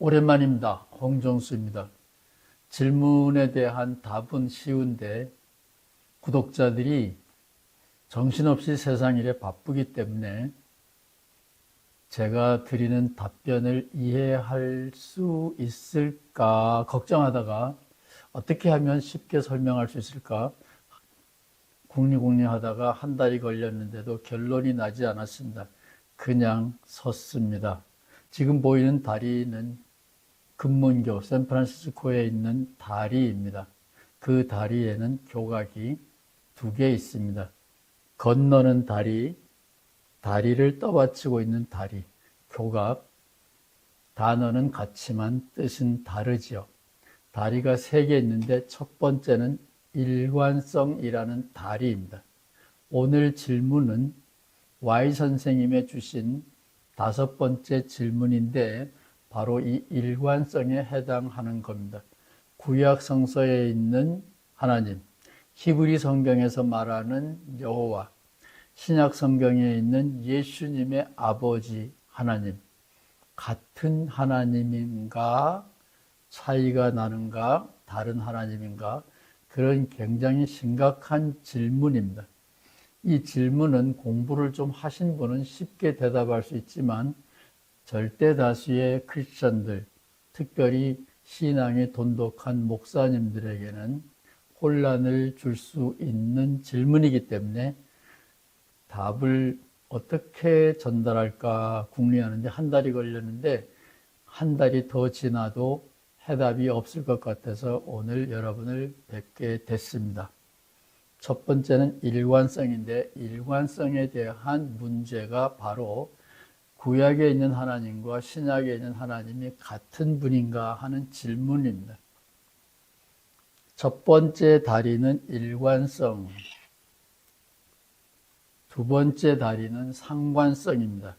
오랜만입니다. 홍정수입니다. 질문에 대한 답은 쉬운데 구독자들이 정신없이 세상 일에 바쁘기 때문에 제가 드리는 답변을 이해할 수 있을까 걱정하다가 어떻게 하면 쉽게 설명할 수 있을까 궁리궁리하다가 한 달이 걸렸는데도 결론이 나지 않았습니다. 그냥 섰습니다. 지금 보이는 다리는 금문교 샌프란시스코에 있는 다리입니다. 그 다리에는 교각이 2개 있습니다. 건너는 다리, 다리를 떠받치고 있는 다리, 교각. 단어는 같지만 뜻은 다르지요. 다리가 3개 있는데 첫 번째는 일관성이라는 다리입니다. 오늘 질문은 Y 선생님의 주신 5번째 질문인데 바로 이 일관성에 해당하는 겁니다. 구약 성서에 있는 하나님, 히브리 성경에서 말하는 여호와, 신약 성경에 있는 예수님의 아버지 하나님, 같은 하나님인가, 차이가 나는가, 다른 하나님인가, 그런 굉장히 심각한 질문입니다. 이 질문은 공부를 좀 하신 분은 쉽게 대답할 수 있지만 절대 다수의 크리스천들, 특별히 신앙이 돈독한 목사님들에게는 혼란을 줄 수 있는 질문이기 때문에 답을 어떻게 전달할까 궁리하는데 한 달이 걸렸는데 한 달이 더 지나도 해답이 없을 것 같아서 오늘 여러분을 뵙게 됐습니다. 첫 번째는 일관성인데 일관성에 대한 문제가 바로 구약에 있는 하나님과 신약에 있는 하나님이 같은 분인가 하는 질문입니다. 첫 번째 다리는 일관성, 두 번째 다리는 상관성입니다.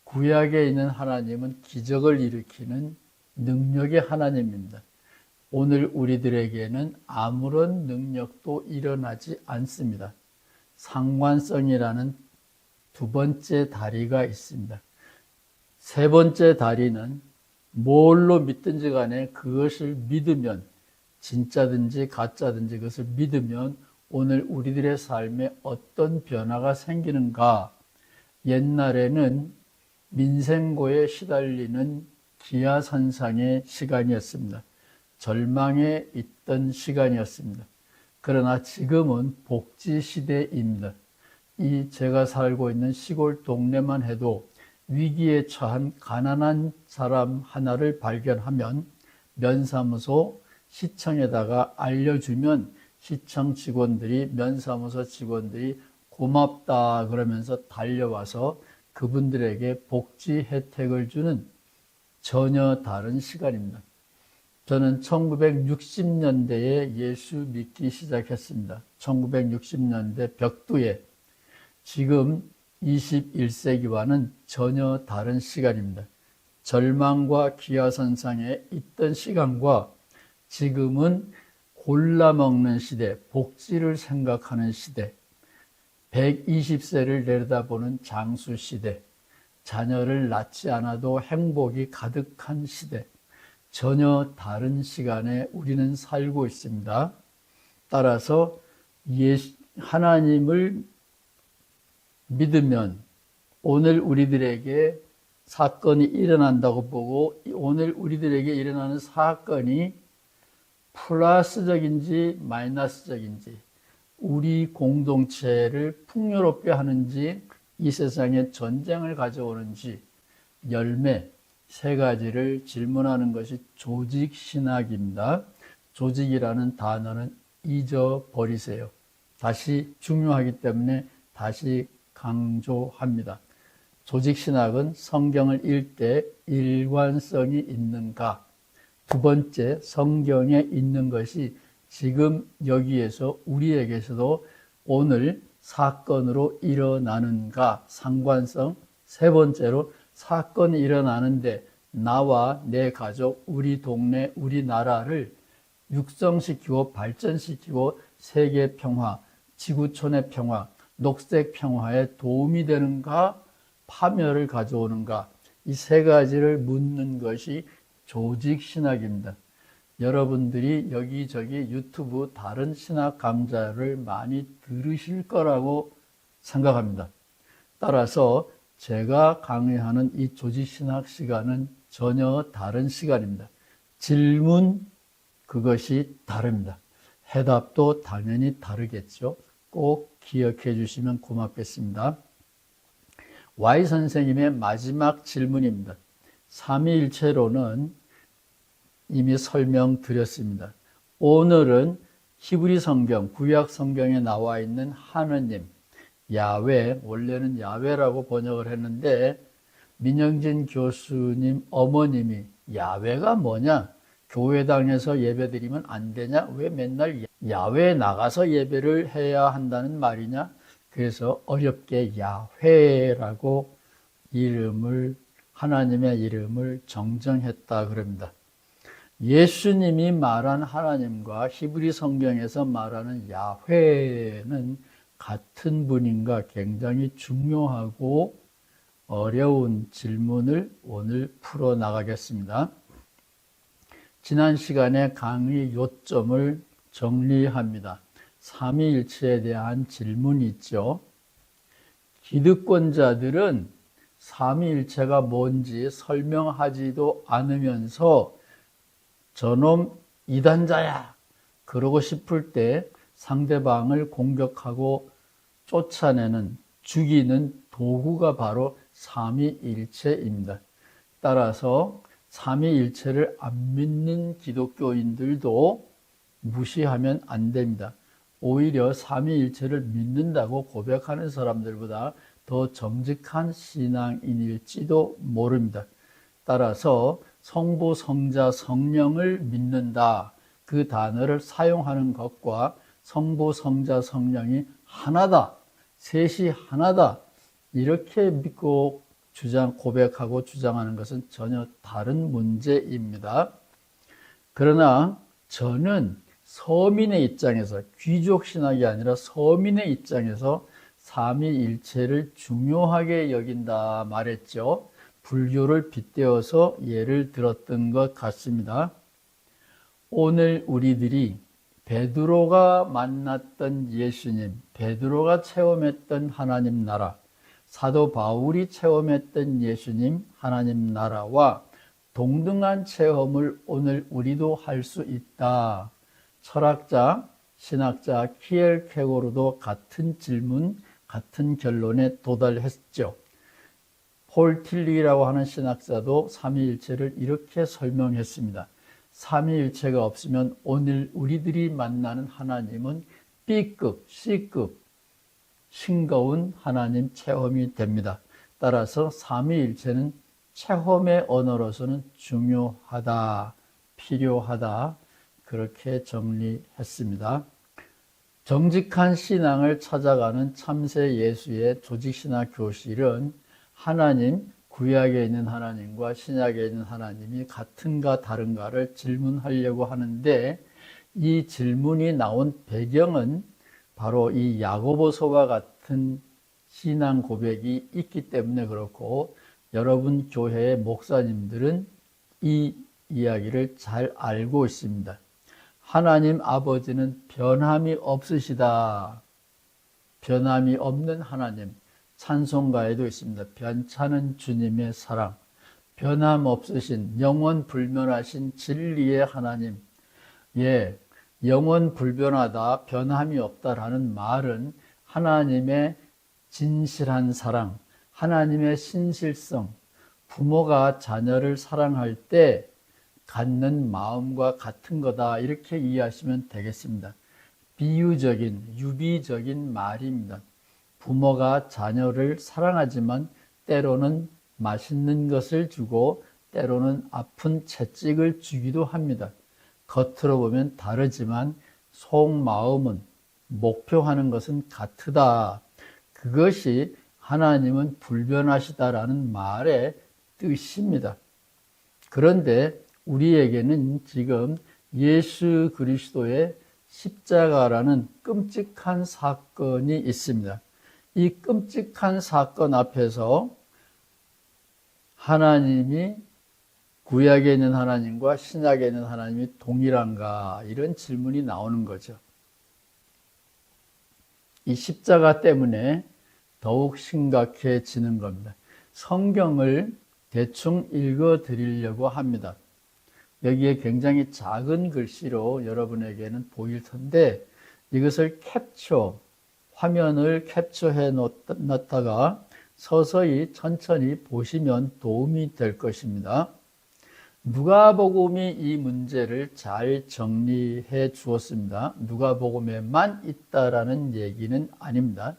구약에 있는 하나님은 기적을 일으키는 능력의 하나님입니다. 오늘 우리들에게는 아무런 능력도 일어나지 않습니다. 상관성이라는 두 번째 다리가 있습니다. 세 번째 다리는 뭘로 믿든지 간에 그것을 믿으면 진짜든지 가짜든지 그것을 믿으면 오늘 우리들의 삶에 어떤 변화가 생기는가. 옛날에는 민생고에 시달리는 기아선상의 시간이었습니다. 절망에 있던 시간이었습니다. 그러나 지금은 복지 시대입니다. 이 제가 살고 있는 시골 동네만 해도 위기에 처한 가난한 사람 하나를 발견하면 면사무소 시청에다가 알려주면 시청 직원들이 면사무소 직원들이 고맙다 그러면서 달려와서 그분들에게 복지 혜택을 주는 전혀 다른 시간입니다. 저는 1960년대에 예수 믿기 시작했습니다. 1960년대 벽두에 지금 21세기와는 전혀 다른 시간입니다. 절망과 기아선상에 있던 시간과 지금은 골라먹는 시대, 복지를 생각하는 시대, 120세를 내려다보는 장수 시대, 자녀를 낳지 않아도 행복이 가득한 시대, 전혀 다른 시간에 우리는 살고 있습니다. 따라서 하나님을 믿으면 오늘 우리들에게 사건이 일어난다고 보고 오늘 우리들에게 일어나는 사건이 플러스적인지 마이너스적인지 우리 공동체를 풍요롭게 하는지 이 세상에 전쟁을 가져오는지 열매 3가지를 질문하는 것이 조직신학입니다. 조직이라는 단어는 잊어버리세요. 다시 중요하기 때문에 다시 강조합니다. 조직신학은 성경을 읽을 때 일관성이 있는가? 두 번째, 성경에 있는 것이 지금 여기에서 우리에게서도 오늘 사건으로 일어나는가? 상관성. 세 번째로 사건이 일어나는데 나와 내 가족, 우리 동네, 우리나라를 육성시키고 발전시키고 세계 평화, 지구촌의 평화, 녹색 평화에 도움이 되는가, 파멸을 가져오는가, 이 세 가지를 묻는 것이 조직신학입니다. 여러분들이 여기저기 유튜브 다른 신학 강좌를 많이 들으실 거라고 생각합니다. 따라서 제가 강의하는 이 조직신학 시간은 전혀 다른 시간입니다. 질문, 그것이 다릅니다. 해답도 당연히 다르겠죠. 꼭 기억해 주시면 고맙겠습니다. Y 선생님의 마지막 질문입니다. 삼위일체론은 이미 설명드렸습니다. 오늘은 히브리 성경, 구약 성경에 나와 있는 하느님, 야훼, 원래는 야훼라고 번역을 했는데 민영진 교수님 어머님이 야훼가 뭐냐? 교회당에서 예배드리면 안 되냐? 왜 맨날 야외에 나가서 예배를 해야 한다는 말이냐? 그래서 어렵게 야훼라고 하나님의 이름을 정정했다 그럽니다. 예수님이 말한 하나님과 히브리 성경에서 말하는 야훼는 같은 분인가 굉장히 중요하고 어려운 질문을 오늘 풀어나가겠습니다. 지난 시간에 강의 요점을 정리합니다. 삼위일체에 대한 질문이 있죠. 기득권자들은 삼위일체가 뭔지 설명하지도 않으면서 저놈 이단자야 그러고 싶을 때 상대방을 공격하고 쫓아내는, 죽이는 도구가 바로 삼위일체입니다. 따라서 삼위일체를 안 믿는 기독교인들도 무시하면 안 됩니다. 오히려 삼위일체를 믿는다고 고백하는 사람들보다 더 정직한 신앙인일지도 모릅니다. 따라서 성부, 성자, 성령을 믿는다. 그 단어를 사용하는 것과 성부, 성자, 성령이 하나다. 셋이 하나다. 이렇게 믿고 고백하고 주장하는 것은 전혀 다른 문제입니다. 그러나 저는 서민의 입장에서, 귀족 신학이 아니라 서민의 입장에서 삼위일체를 중요하게 여긴다 말했죠. 불교를 빗대어서 예를 들었던 것 같습니다. 오늘 우리들이 베드로가 만났던 예수님, 베드로가 체험했던 하나님 나라, 사도 바울이 체험했던 예수님, 하나님 나라와 동등한 체험을 오늘 우리도 할 수 있다. 철학자, 신학자 키엘케고르도 같은 질문, 같은 결론에 도달했죠. 폴 틸리라고 하는 신학자도 삼위일체를 이렇게 설명했습니다. 삼위일체가 없으면 오늘 우리들이 만나는 하나님은 B급, C급, 싱거운 하나님 체험이 됩니다. 따라서 삼위일체는 체험의 언어로서는 중요하다, 필요하다, 그렇게 정리했습니다. 정직한 신앙을 찾아가는 참새 예수의 조직신학 교실은 하나님, 구약에 있는 하나님과 신약에 있는 하나님이 같은가 다른가를 질문하려고 하는데 이 질문이 나온 배경은 바로 이 야고보서와 같은 신앙 고백이 있기 때문에 그렇고 여러분 교회의 목사님들은 이 이야기를 잘 알고 있습니다. 하나님 아버지는 변함이 없으시다. 변함이 없는 하나님. 찬송가에도 있습니다. 변찮은 주님의 사랑. 변함없으신 영원 불변하신 진리의 하나님. 예, 영원 불변하다, 변함이 없다라는 말은 하나님의 진실한 사랑, 하나님의 신실성, 부모가 자녀를 사랑할 때 갖는 마음과 같은 거다 이렇게 이해하시면 되겠습니다. 비유적인, 유비적인 말입니다. 부모가 자녀를 사랑하지만 때로는 맛있는 것을 주고 때로는 아픈 채찍을 주기도 합니다. 겉으로 보면 다르지만 속마음은 목표하는 것은 같으다. 그것이 하나님은 불변하시다라는 말의 뜻입니다. 그런데 우리에게는 지금 예수 그리스도의 십자가라는 끔찍한 사건이 있습니다. 이 끔찍한 사건 앞에서 하나님이 구약에 있는 하나님과 신약에 있는 하나님이 동일한가? 이런 질문이 나오는 거죠. 이 십자가 때문에 더욱 심각해지는 겁니다. 성경을 대충 읽어 드리려고 합니다. 여기에 굉장히 작은 글씨로 여러분에게는 보일 텐데 이것을 화면을 캡처해 놨다가 서서히 천천히 보시면 도움이 될 것입니다. 누가복음이 이 문제를 잘 정리해 주었습니다. 누가복음에만 있다라는 얘기는 아닙니다.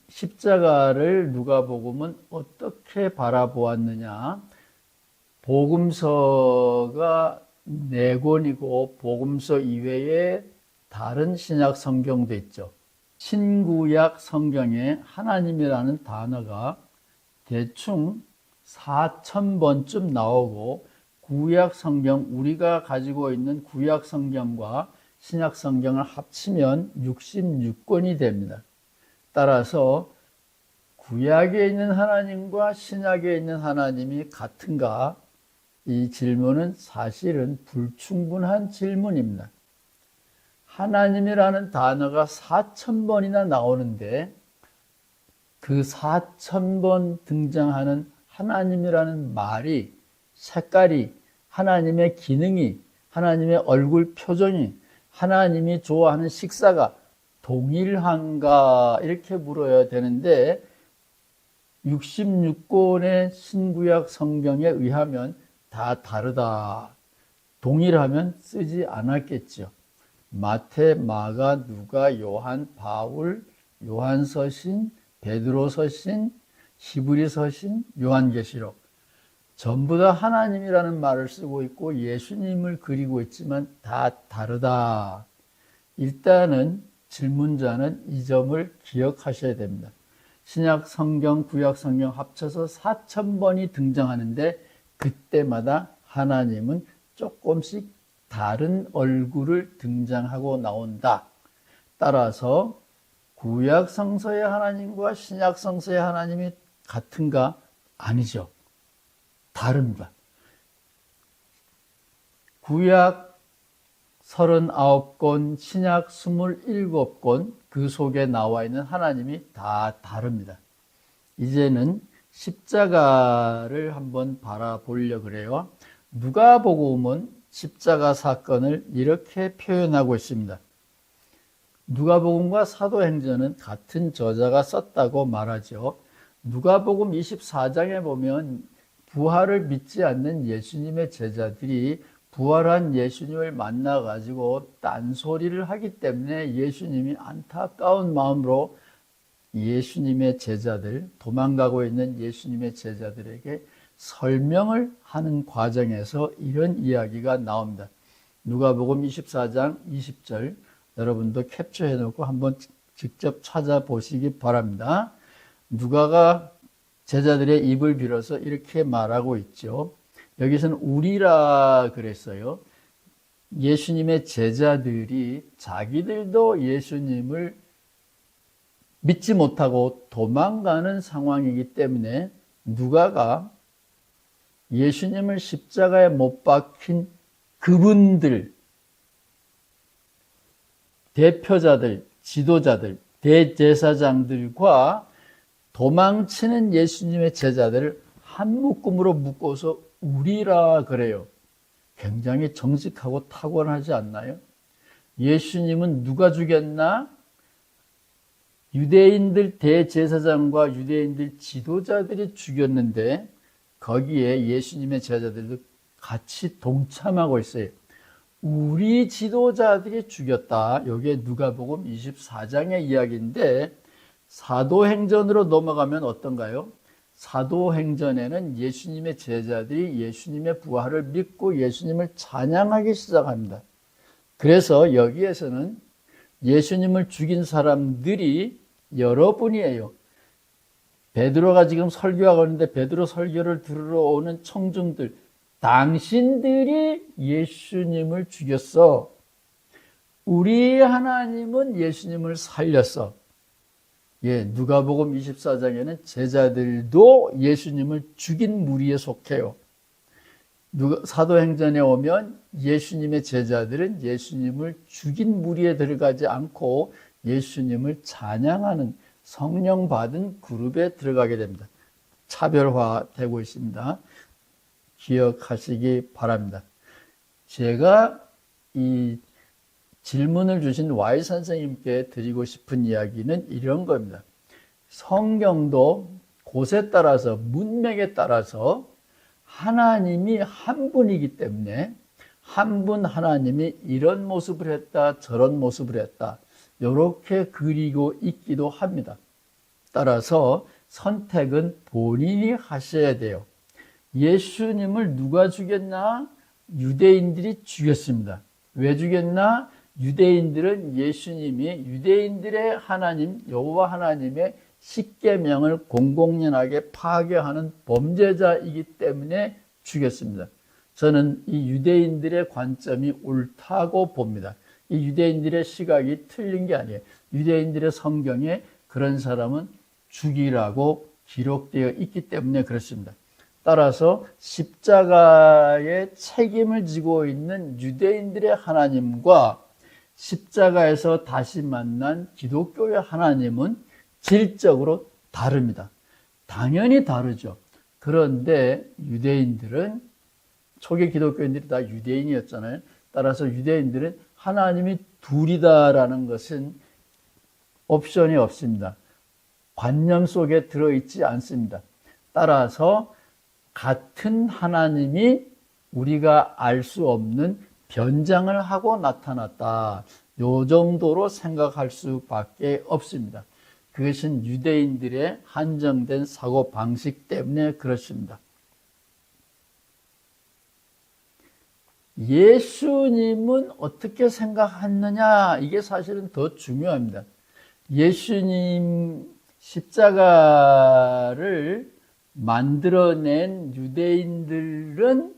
십자가를 누가복음은 어떻게 바라보았느냐? 복음서가 4권이고 복음서 이외에 다른 신약 성경도 있죠. 신구약 성경에 하나님이라는 단어가 대충 4,000번쯤 나오고 구약 성경, 우리가 가지고 있는 구약 성경과 신약 성경을 합치면 66권이 됩니다. 따라서 구약에 있는 하나님과 신약에 있는 하나님이 같은가? 이 질문은 사실은 불충분한 질문입니다. 하나님이라는 단어가 4,000번이나 나오는데 그 4,000번 등장하는 하나님이라는 말이, 색깔이, 하나님의 기능이, 하나님의 얼굴 표정이, 하나님이 좋아하는 식사가 동일한가? 이렇게 물어야 되는데 66권의 신구약 성경에 의하면 다 다르다. 동일하면 쓰지 않았겠죠. 마태, 마가, 누가, 요한, 바울, 요한서신, 베드로서신, 히브리서신, 요한계시록 전부 다 하나님이라는 말을 쓰고 있고 예수님을 그리고 있지만 다 다르다. 일단은 질문자는 이 점을 기억하셔야 됩니다. 신약 성경, 구약 성경 합쳐서 4,000번이 등장하는데 그때마다 하나님은 조금씩 다른 얼굴을 등장하고 나온다. 따라서 구약 성서의 하나님과 신약 성서의 하나님이 같은가? 아니죠. 다릅니다. 구약 39권, 신약 27권 그 속에 나와 있는 하나님이 다 다릅니다. 이제는 십자가를 한번 바라보려고 그래요. 누가복음은 십자가 사건을 이렇게 표현하고 있습니다. 누가복음과 사도행전은 같은 저자가 썼다고 말하죠. 누가복음 24장에 보면 부활을 믿지 않는 예수님의 제자들이 부활한 예수님을 만나가지고 딴소리를 하기 때문에 예수님이 안타까운 마음으로 예수님의 제자들, 도망가고 있는 예수님의 제자들에게 설명을 하는 과정에서 이런 이야기가 나옵니다. 누가복음 24장 20절 여러분도 캡처해 놓고 한번 직접 찾아보시기 바랍니다. 누가가 제자들의 입을 빌어서 이렇게 말하고 있죠. 여기서는 우리라 그랬어요. 예수님의 제자들이 자기들도 예수님을 믿지 못하고 도망가는 상황이기 때문에 누가가 예수님을 십자가에 못 박힌 그분들, 대표자들, 지도자들, 대제사장들과 도망치는 예수님의 제자들을 한 묶음으로 묶어서 우리라 그래요. 굉장히 정직하고 탁월하지 않나요? 예수님은 누가 죽였나? 유대인들 대제사장과 유대인들 지도자들이 죽였는데 거기에 예수님의 제자들도 같이 동참하고 있어요. 우리 지도자들이 죽였다. 이게 누가복음 24장의 이야기인데 사도행전으로 넘어가면 어떤가요? 사도행전에는 예수님의 제자들이 예수님의 부활을 믿고 예수님을 찬양하기 시작합니다. 그래서 여기에서는 예수님을 죽인 사람들이 여러분이에요. 베드로가 지금 설교하고 있는데 베드로 설교를 들으러 오는 청중들, 당신들이 예수님을 죽였어. 우리 하나님은 예수님을 살렸어. 누가복음 24장에는 제자들도 예수님을 죽인 무리에 속해요. 사도행전에 오면 예수님의 제자들은 예수님을 죽인 무리에 들어가지 않고 예수님을 찬양하는 성령 받은 그룹에 들어가게 됩니다. 차별화되고 있습니다. 기억하시기 바랍니다. 제가 이 질문을 주신 Y 선생님께 드리고 싶은 이야기는 이런 겁니다. 성경도 곳에 따라서 문맥에 따라서 하나님이 한 분이기 때문에 한 분 하나님이 이런 모습을 했다 저런 모습을 했다 이렇게 그리고 있기도 합니다. 따라서 선택은 본인이 하셔야 돼요. 예수님을 누가 죽였나? 유대인들이 죽였습니다. 왜 죽였나? 유대인들은 예수님이 유대인들의 하나님 여호와 하나님의 십계명을 공공연하게 파괴하는 범죄자이기 때문에 죽였습니다. 저는 이 유대인들의 관점이 옳다고 봅니다. 이 유대인들의 시각이 틀린 게 아니에요. 유대인들의 성경에 그런 사람은 죽이라고 기록되어 있기 때문에 그렇습니다. 따라서 십자가의 책임을 지고 있는 유대인들의 하나님과 십자가에서 다시 만난 기독교의 하나님은 질적으로 다릅니다. 당연히 다르죠. 그런데 유대인들은 초기 기독교인들이 다 유대인이었잖아요. 따라서 유대인들은 하나님이 둘이다라는 것은 옵션이 없습니다. 관념 속에 들어있지 않습니다. 따라서 같은 하나님이 우리가 알 수 없는 변장을 하고 나타났다. 요 정도로 생각할 수밖에 없습니다. 그것은 유대인들의 한정된 사고방식 때문에 그렇습니다. 예수님은 어떻게 생각했느냐? 이게 사실은 더 중요합니다. 예수님 십자가를 만들어낸 유대인들은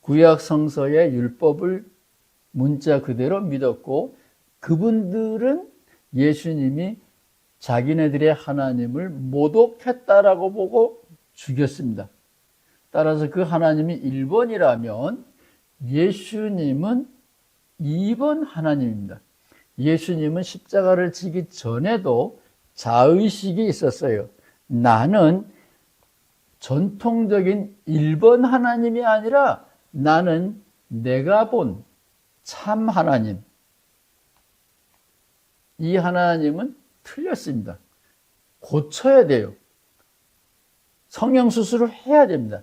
구약 성서의 율법을 문자 그대로 믿었고 그분들은 예수님이 자기네들의 하나님을 모독했다라고 보고 죽였습니다. 따라서 그 하나님이 1번이라면 예수님은 2번 하나님입니다. 예수님은 십자가를 지기 전에도 자의식이 있었어요. 나는 전통적인 1번 하나님이 아니라 나는 내가 본 참 하나님. 이 하나님은 틀렸습니다. 고쳐야 돼요. 성형수술을 해야 됩니다.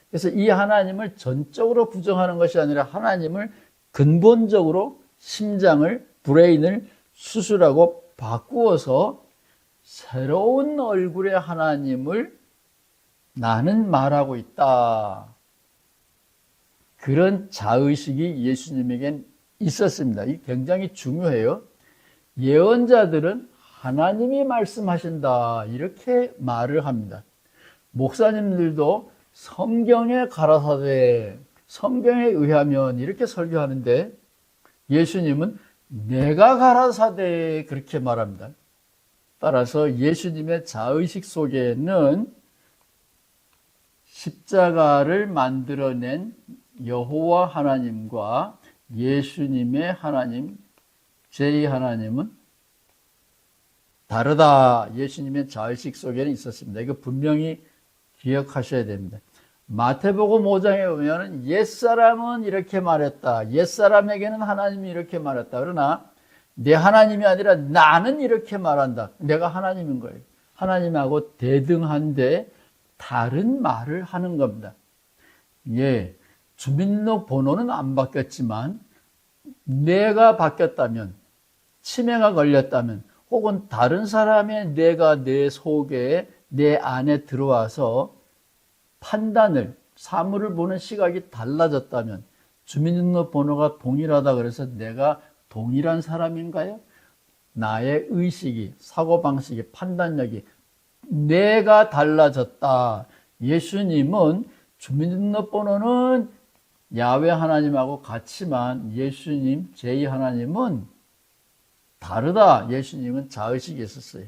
그래서 이 하나님을 전적으로 부정하는 것이 아니라 하나님을 근본적으로 심장을, 브레인을 수술하고 바꾸어서 새로운 얼굴의 하나님을 나는 말하고 있다. 그런 자의식이 예수님에겐 있었습니다. 이게 굉장히 중요해요. 예언자들은 하나님이 말씀하신다 이렇게 말을 합니다. 목사님들도 성경에 가라사대 성경에 의하면 이렇게 설교하는데 예수님은 내가 가라사대 그렇게 말합니다. 따라서 예수님의 자의식 속에는 십자가를 만들어낸 여호와 하나님과 예수님의 하나님 제2하나님은 다르다. 예수님의 자의식 속에는 있었습니다. 이거 분명히 기억하셔야 됩니다. 마태복음 5장에 보면 옛사람은 이렇게 말했다. 옛사람에게는 하나님이 이렇게 말했다. 그러나 내 하나님이 아니라 나는 이렇게 말한다. 내가 하나님인 거예요. 하나님하고 대등한데 다른 말을 하는 겁니다. 주민등록번호는 안 바뀌었지만 내가 바뀌었다면, 치매가 걸렸다면, 혹은 다른 사람의 뇌가 내 속에, 내 안에 들어와서 판단을, 사물을 보는 시각이 달라졌다면, 주민등록번호가 동일하다 그래서 내가 동일한 사람인가요? 나의 의식이, 사고방식이, 판단력이 내가 달라졌다. 예수님은 주민등록번호는 야훼 하나님하고 같지만 예수님 제2하나님은 다르다. 예수님은 자의식이 있었어요.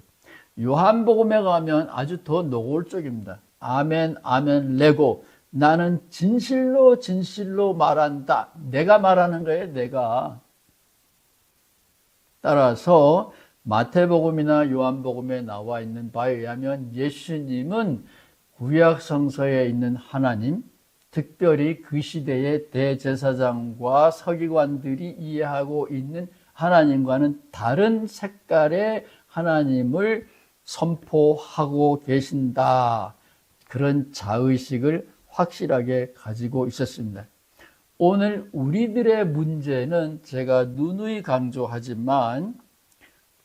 요한복음에 가면 아주 더 노골적입니다. 아멘, 아멘, 레고. 나는 진실로 진실로 말한다. 내가 말하는 거예요, 내가. 따라서 마태복음이나 요한복음에 나와 있는 바에 의하면 예수님은 구약 성서에 있는 하나님, 특별히 그 시대의 대제사장과 서기관들이 이해하고 있는 하나님과는 다른 색깔의 하나님을 선포하고 계신다. 그런 자의식을 확실하게 가지고 있었습니다. 오늘 우리들의 문제는 제가 누누이 강조하지만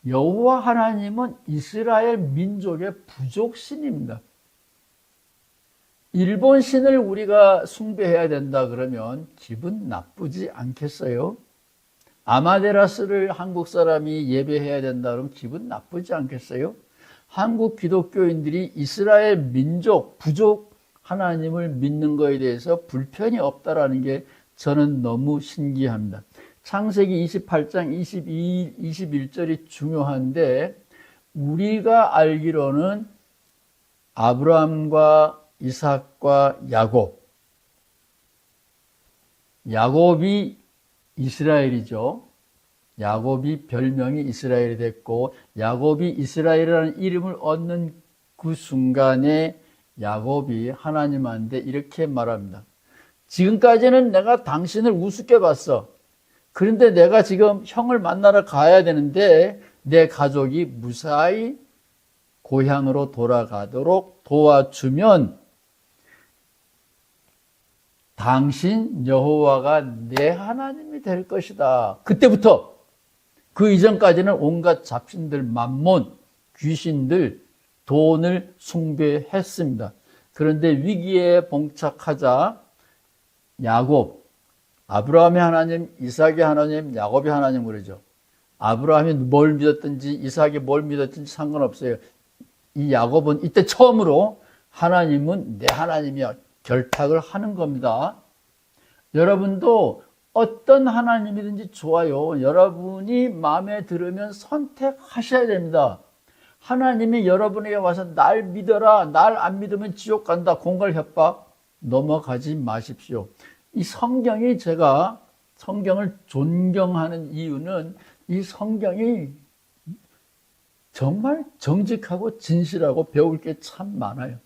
여호와 하나님은 이스라엘 민족의 부족신입니다. 일본 신을 우리가 숭배해야 된다 그러면 기분 나쁘지 않겠어요? 아마테라스를 한국 사람이 예배해야 된다 그러면 기분 나쁘지 않겠어요? 한국 기독교인들이 이스라엘 민족, 부족 하나님을 믿는 것에 대해서 불편이 없다라는 게 저는 너무 신기합니다. 창세기 28장 21절이 중요한데 우리가 알기로는 아브라함과 이삭과 야곱이 이스라엘이죠. 야곱이 별명이 이스라엘이 됐고 야곱이 이스라엘이라는 이름을 얻는 그 순간에 야곱이 하나님한테 이렇게 말합니다. 지금까지는 내가 당신을 우습게 봤어. 그런데 내가 지금 형을 만나러 가야 되는데 내 가족이 무사히 고향으로 돌아가도록 도와주면 당신 여호와가 내 하나님이 될 것이다. 그때부터 그 이전까지는 온갖 잡신들, 만몬, 귀신들, 돈을 숭배했습니다. 그런데 위기에 봉착하자 야곱, 아브라함의 하나님, 이삭의 하나님, 야곱의 하나님 그러죠. 아브라함이 뭘 믿었든지 이삭이 뭘 믿었든지 상관없어요. 이 야곱은 이때 처음으로 하나님은 내 하나님이야 결탁을 하는 겁니다. 여러분도 어떤 하나님이든지 좋아요. 여러분이 마음에 들으면 선택하셔야 됩니다. 하나님이 여러분에게 와서 날 믿어라. 날 안 믿으면 지옥 간다. 공갈 협박 넘어가지 마십시오. 이 성경이 제가 성경을 존경하는 이유는 이 성경이 정말 정직하고 진실하고 배울 게 참 많아요.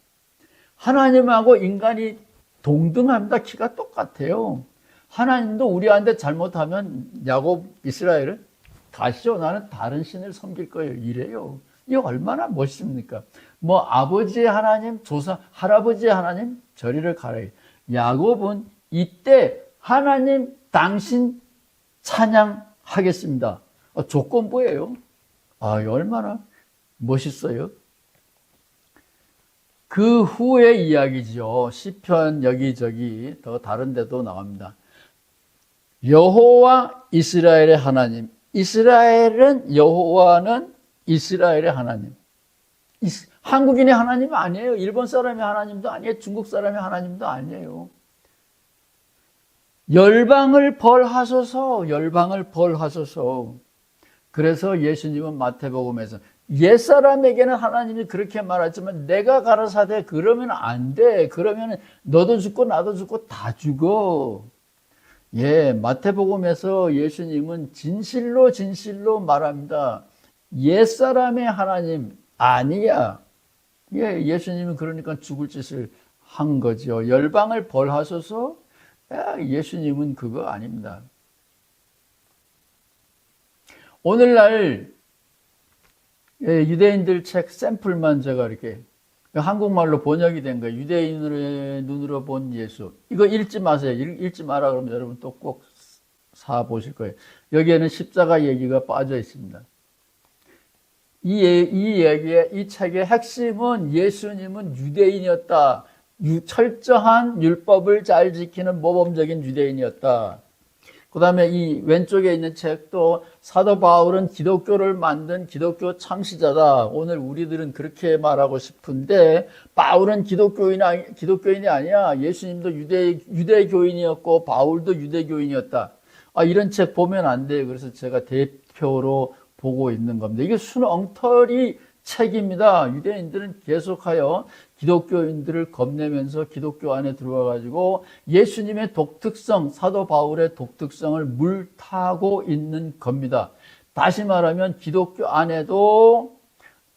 하나님하고 인간이 동등합니다. 키가 똑같아요. 하나님도 우리한테 잘못하면 야곱 이스라엘을 가시오. 나는 다른 신을 섬길 거예요. 이래요. 이게 얼마나 멋있습니까? 뭐 아버지의 하나님, 조상, 할아버지의 하나님 저리를 가라요. 야곱은 이때 하나님 당신 찬양하겠습니다. 조건부예요. 얼마나 멋있어요. 그 후의 이야기죠. 시편 여기저기 더 다른 데도 나옵니다. 여호와 이스라엘의 하나님. 이스라엘은 여호와는 이스라엘의 하나님. 한국인의 하나님은 아니에요. 일본 사람의 하나님도 아니에요. 중국 사람의 하나님도 아니에요. 열방을 벌하소서. 열방을 벌하소서. 그래서 예수님은 마태복음에서 옛사람에게는 하나님이 그렇게 말하지만 내가 가라사대 그러면 안 돼. 그러면 너도 죽고 나도 죽고 다 죽어. 마태복음에서 예수님은 진실로 진실로 말합니다. 옛사람의 하나님 아니야. 예수님은 그러니까 죽을 짓을 한 거죠. 열방을 벌하소서. 예수님은 그거 아닙니다. 오늘날 유대인들 책 샘플만 제가 이렇게 한국말로 번역이 된 거예요. 유대인의 눈으로 본 예수. 이거 읽지 마세요. 읽지 마라 그러면 여러분 또 꼭 사보실 거예요. 여기에는 십자가 얘기가 빠져 있습니다. 이 책의 핵심은 예수님은 유대인이었다. 철저한 율법을 잘 지키는 모범적인 유대인이었다. 그 다음에 이 왼쪽에 있는 책도 사도 바울은 기독교를 만든 기독교 창시자다. 오늘 우리들은 그렇게 말하고 싶은데 바울은 기독교인이 아니야. 예수님도 유대교인이었고 바울도 유대교인이었다. 이런 책 보면 안 돼요. 그래서 제가 대표로 보고 있는 겁니다. 이게 순엉터리 책입니다. 유대인들은 계속하여 기독교인들을 겁내면서 기독교 안에 들어와가지고 예수님의 독특성, 사도 바울의 독특성을 물타고 있는 겁니다. 다시 말하면 기독교 안에도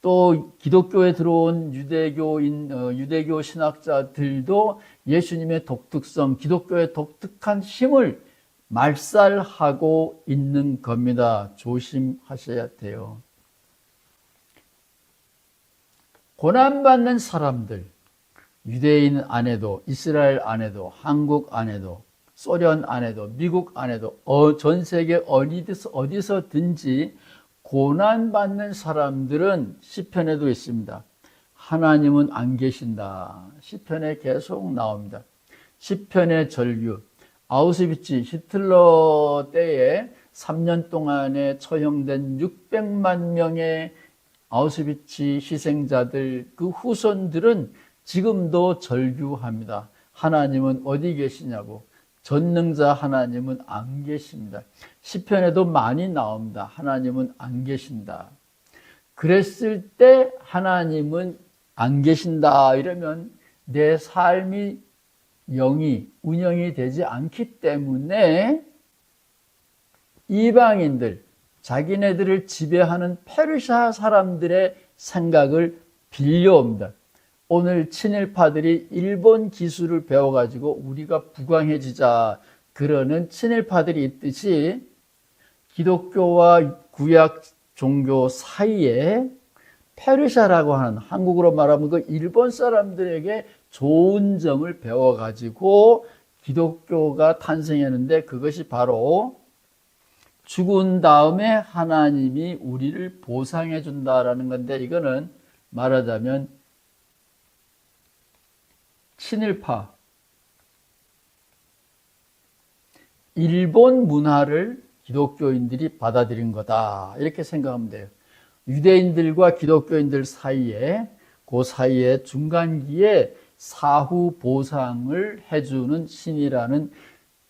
또 기독교에 들어온 유대교 신학자들도 예수님의 독특성, 기독교의 독특한 힘을 말살하고 있는 겁니다. 조심하셔야 돼요. 고난받는 사람들, 유대인 안에도, 이스라엘 안에도, 한국 안에도, 소련 안에도, 미국 안에도, 전 세계 어디서든지 고난받는 사람들은 시편에도 있습니다. 하나님은 안 계신다. 시편에 계속 나옵니다. 시편의 절규, 아우슈비츠 히틀러 때에 3년 동안에 처형된 600만 명의 아우슈비츠 희생자들 그 후손들은 지금도 절규합니다. 하나님은 어디 계시냐고. 전능자 하나님은 안 계십니다. 시편에도 많이 나옵니다. 하나님은 안 계신다. 그랬을 때 하나님은 안 계신다 이러면 내 삶이 운영이 되지 않기 때문에 이방인들, 자기네들을 지배하는 페르시아 사람들의 생각을 빌려옵니다. 오늘 친일파들이 일본 기술을 배워가지고 우리가 부강해지자 그러는 친일파들이 있듯이 기독교와 구약 종교 사이에 페르시아라고 하는, 한국으로 말하면 그 일본 사람들에게 좋은 점을 배워가지고 기독교가 탄생했는데, 그것이 바로 죽은 다음에 하나님이 우리를 보상해 준다라는 건데, 이거는 말하자면 친일파, 일본 문화를 기독교인들이 받아들인 거다 이렇게 생각하면 돼요. 유대인들과 기독교인들 사이에, 그 사이에 중간기에 사후 보상을 해주는 신이라는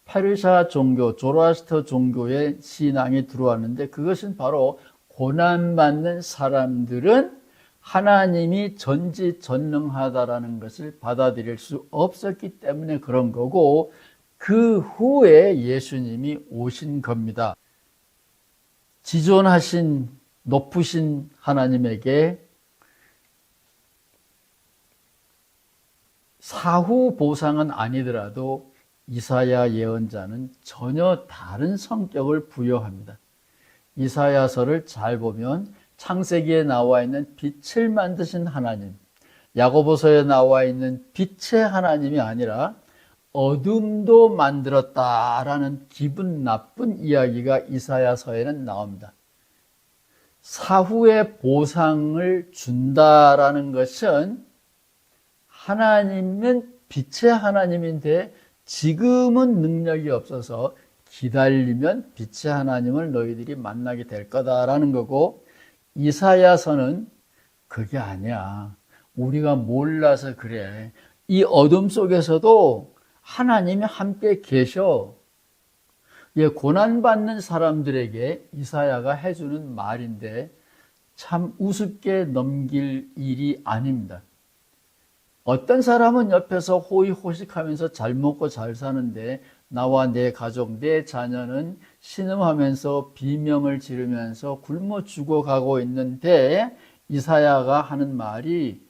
페르시아 종교, 조로아스터 종교의 신앙이 들어왔는데, 그것은 바로 고난받는 사람들은 하나님이 전지전능하다라는 것을 받아들일 수 없었기 때문에 그런 거고, 그 후에 예수님이 오신 겁니다. 지존하신 높으신 하나님에게 사후 보상은 아니더라도 이사야 예언자는 전혀 다른 성격을 부여합니다. 이사야서를 잘 보면 창세기에 나와 있는 빛을 만드신 하나님, 야고보서에 나와 있는 빛의 하나님이 아니라 어둠도 만들었다라는 기분 나쁜 이야기가 이사야서에는 나옵니다. 사후에 보상을 준다라는 것은 하나님은 빛의 하나님인데 지금은 능력이 없어서 기다리면 빛의 하나님을 너희들이 만나게 될 거다라는 거고, 이사야서는 그게 아니야. 우리가 몰라서 그래. 이 어둠 속에서도 하나님이 함께 계셔. 고난받는 사람들에게 이사야가 해주는 말인데 참 우습게 넘길 일이 아닙니다. 어떤 사람은 옆에서 호의호식하면서 잘 먹고 잘 사는데 나와 내 가족, 내 자녀는 신음하면서 비명을 지르면서 굶어 죽어가고 있는데, 이사야가 하는 말이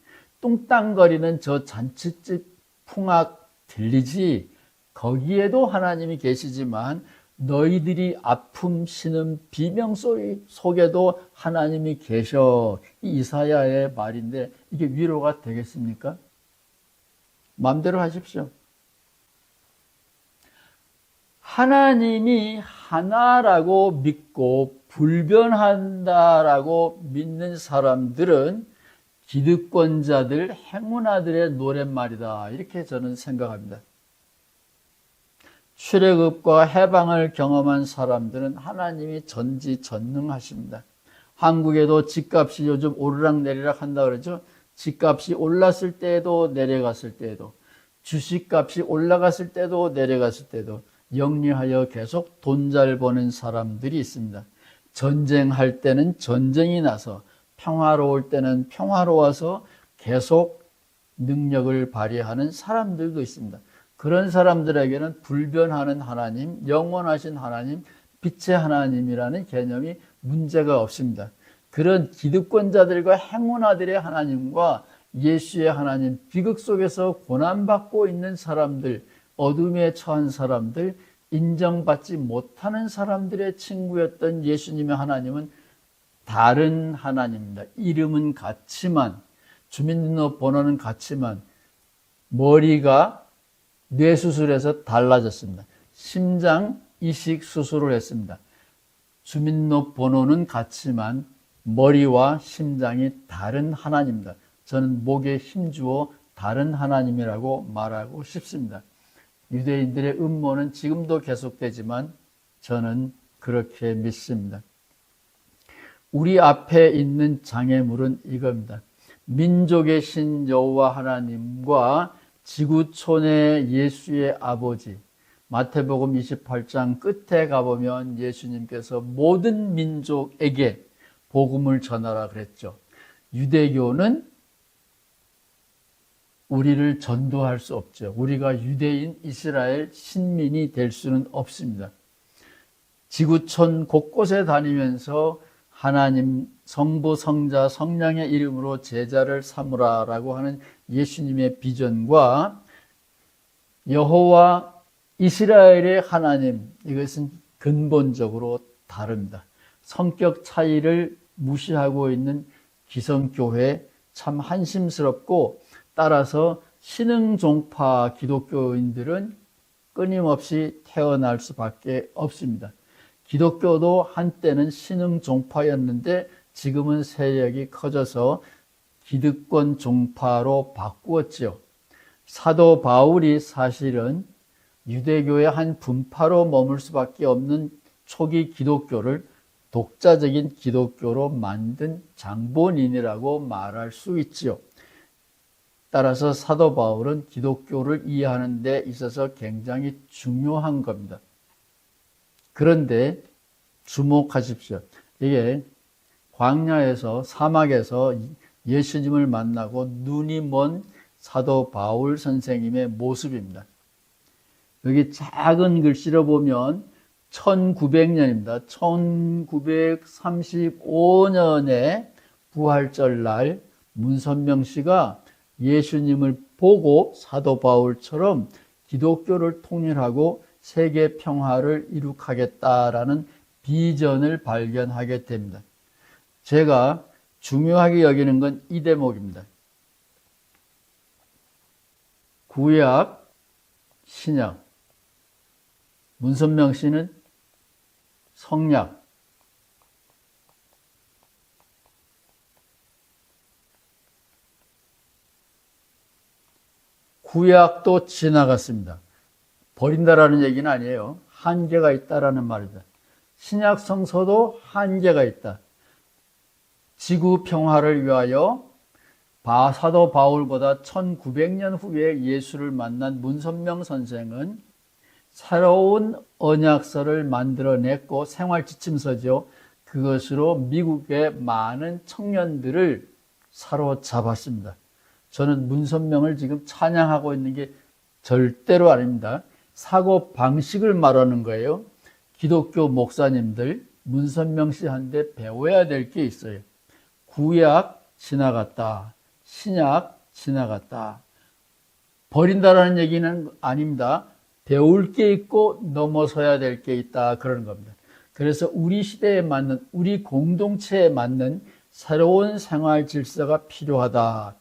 뚱땅거리는 저 잔치집 풍악 들리지? 거기에도 하나님이 계시지만 너희들이 아픔, 신음, 비명 소리 속에도 하나님이 계셔. 이 이사야의 말인데 이게 위로가 되겠습니까? 마음대로 하십시오. 하나님이 하나라고 믿고 불변한다라고 믿는 사람들은 기득권자들, 행운아들의 노랫말이다 이렇게 저는 생각합니다. 출애굽과 해방을 경험한 사람들은 하나님이 전지전능하십니다. 한국에도 집값이 요즘 오르락내리락 한다 그러죠. 집값이 올랐을 때에도 내려갔을 때에도, 주식값이 올라갔을 때도 내려갔을 때도 영리하여 계속 돈 잘 버는 사람들이 있습니다. 전쟁할 때는 전쟁이 나서 평화로울 때는 평화로워서 계속 능력을 발휘하는 사람들도 있습니다. 그런 사람들에게는 불변하는 하나님, 영원하신 하나님, 빛의 하나님이라는 개념이 문제가 없습니다. 그런 기득권자들과 행운아들의 하나님과 예수의 하나님, 비극 속에서 고난받고 있는 사람들, 어둠에 처한 사람들, 인정받지 못하는 사람들의 친구였던 예수님의 하나님은 다른 하나님입니다. 이름은 같지만, 주민등록번호는 같지만 머리가 뇌수술에서 달라졌습니다. 심장 이식 수술을 했습니다. 주민등록번호는 같지만 머리와 심장이 다른 하나님입니다. 저는 목에 힘주어 다른 하나님이라고 말하고 싶습니다. 유대인들의 음모는 지금도 계속되지만 저는 그렇게 믿습니다. 우리 앞에 있는 장애물은 이겁니다. 민족의 신 여호와 하나님과 지구촌의 예수의 아버지. 마태복음 28장 끝에 가보면 예수님께서 모든 민족에게 복음을 전하라 그랬죠. 유대교는 우리를 전도할 수 없죠. 우리가 유대인 이스라엘 신민이 될 수는 없습니다. 지구촌 곳곳에 다니면서 하나님 성부, 성자, 성령의 이름으로 제자를 삼으라라고 하는 예수님의 비전과 여호와 이스라엘의 하나님, 이것은 근본적으로 다릅니다. 성격 차이를 무시하고 있는 기성교회 참 한심스럽고, 따라서 신흥종파 기독교인들은 끊임없이 태어날 수밖에 없습니다. 기독교도 한때는 신흥종파였는데 지금은 세력이 커져서 기득권 종파로 바꾸었지요. 사도 바울이 사실은 유대교의 한 분파로 머물 수밖에 없는 초기 기독교를 독자적인 기독교로 만든 장본인이라고 말할 수 있지요. 따라서 사도 바울은 기독교를 이해하는 데 있어서 굉장히 중요한 겁니다. 그런데 주목하십시오. 이게 광야에서, 사막에서 예수님을 만나고 눈이 먼 사도 바울 선생님의 모습입니다. 여기 작은 글씨로 보면 1900년입니다. 1935년에 부활절 날 문선명 씨가 예수님을 보고 사도 바울처럼 기독교를 통일하고 세계 평화를 이룩하겠다라는 비전을 발견하게 됩니다. 제가 중요하게 여기는 건 이 대목입니다. 구약, 신약. 문선명 씨는 성약. 구약도 지나갔습니다. 버린다라는 얘기는 아니에요. 한계가 있다라는 말이다. 신약 성서도 한계가 있다. 지구 평화를 위하여 사도 바울보다 1900년 후에 예수를 만난 문선명 선생은 새로운 언약서를 만들어냈고, 생활 지침서죠. 그것으로 미국의 많은 청년들을 사로잡았습니다. 저는 문선명을 지금 찬양하고 있는 게 절대로 아닙니다. 사고 방식을 말하는 거예요. 기독교 목사님들 문선명 씨한테 배워야 될 게 있어요. 구약 지나갔다. 신약 지나갔다. 버린다라는 얘기는 아닙니다. 배울 게 있고 넘어서야 될 게 있다, 그러는 겁니다. 그래서 우리 시대에 맞는, 우리 공동체에 맞는 새로운 생활 질서가 필요하다.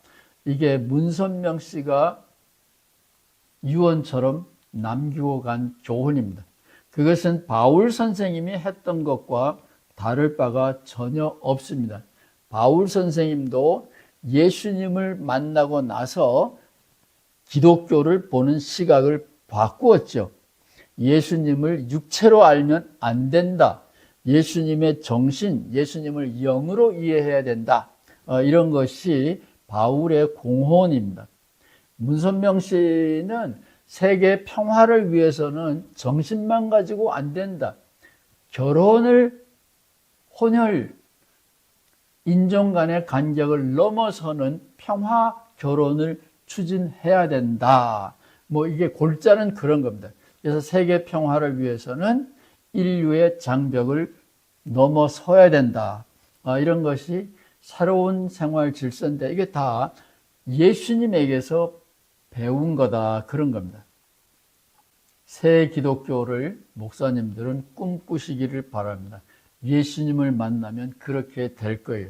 이게 문선명 씨가 유언처럼 남기고 간 교훈입니다. 그것은 바울 선생님이 했던 것과 다를 바가 전혀 없습니다. 바울 선생님도 예수님을 만나고 나서 기독교를 보는 시각을 바꾸었죠. 예수님을 육체로 알면 안 된다. 예수님의 정신, 예수님을 영으로 이해해야 된다. 이런 것이 바울의 공헌입니다. 문선명 씨는 세계 평화를 위해서는 정신만 가지고 안 된다. 결혼을 혼혈, 인종 간의 간격을 넘어서는 평화 결혼을 추진해야 된다. 뭐 이게 골자는 그런 겁니다. 그래서 세계 평화를 위해서는 인류의 장벽을 넘어서야 된다. 이런 것이 새로운 생활 질서인데 이게 다 예수님에게서 배운 거다. 그런 겁니다. 새 기독교를 목사님들은 꿈꾸시기를 바랍니다. 예수님을 만나면 그렇게 될 거예요.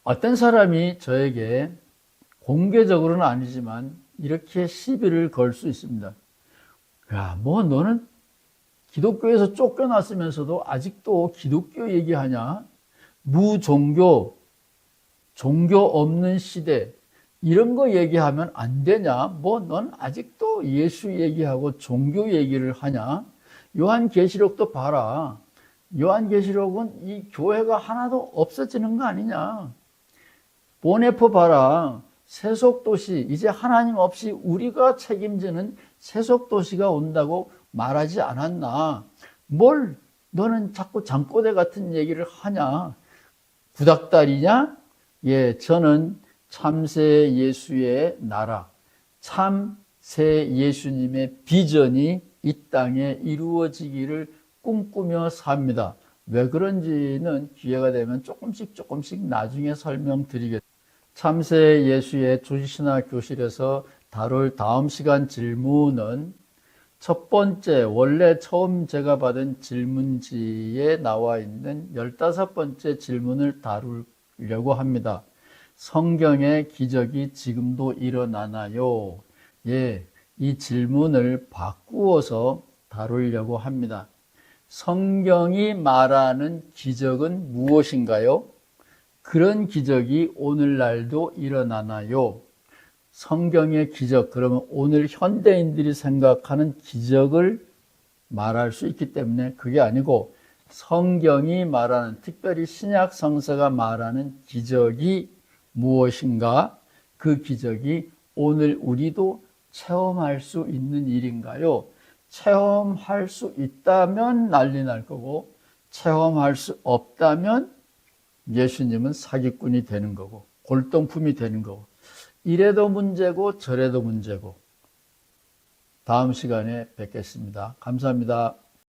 어떤 사람이 저에게 공개적으로는 아니지만 이렇게 시비를 걸 수 있습니다. 야, 뭐 너는 기독교에서 쫓겨났으면서도 아직도 기독교 얘기하냐? 무종교, 종교 없는 시대, 이런 거 얘기하면 안 되냐? 뭐 넌 아직도 예수 얘기하고 종교 얘기를 하냐? 요한계시록도 봐라. 요한계시록은 이 교회가 하나도 없어지는 거 아니냐? 보네포 봐라. 세속도시, 이제 하나님 없이 우리가 책임지는 세속도시가 온다고 말하지 않았나? 뭘 너는 자꾸 잠꼬대 같은 얘기를 하냐? 구닥다리냐? 예, 저는 참새 예수의 나라, 참새 예수님의 비전이 이 땅에 이루어지기를 꿈꾸며 삽니다. 왜 그런지는 기회가 되면 조금씩 나중에 설명드리겠습니다. 참새 예수의 주신학 교실에서 다룰 다음 시간 질문은 첫 번째, 원래 처음 제가 받은 질문지에 나와 있는 15번째 질문을 다루려고 합니다. 성경의 기적이 지금도 일어나나요? 예, 이 질문을 바꾸어서 다루려고 합니다. 성경이 말하는 기적은 무엇인가요? 그런 기적이 오늘날도 일어나나요? 성경의 기적, 그러면 오늘 현대인들이 생각하는 기적을 말할 수 있기 때문에 그게 아니고 성경이 말하는, 특별히 신약 성서가 말하는 기적이 무엇인가? 그 기적이 오늘 우리도 체험할 수 있는 일인가요? 체험할 수 있다면 난리 날 거고, 체험할 수 없다면 예수님은 사기꾼이 되는 거고, 골동품이 되는 거고, 이래도 문제고 저래도 문제고. 다음 시간에 뵙겠습니다. 감사합니다.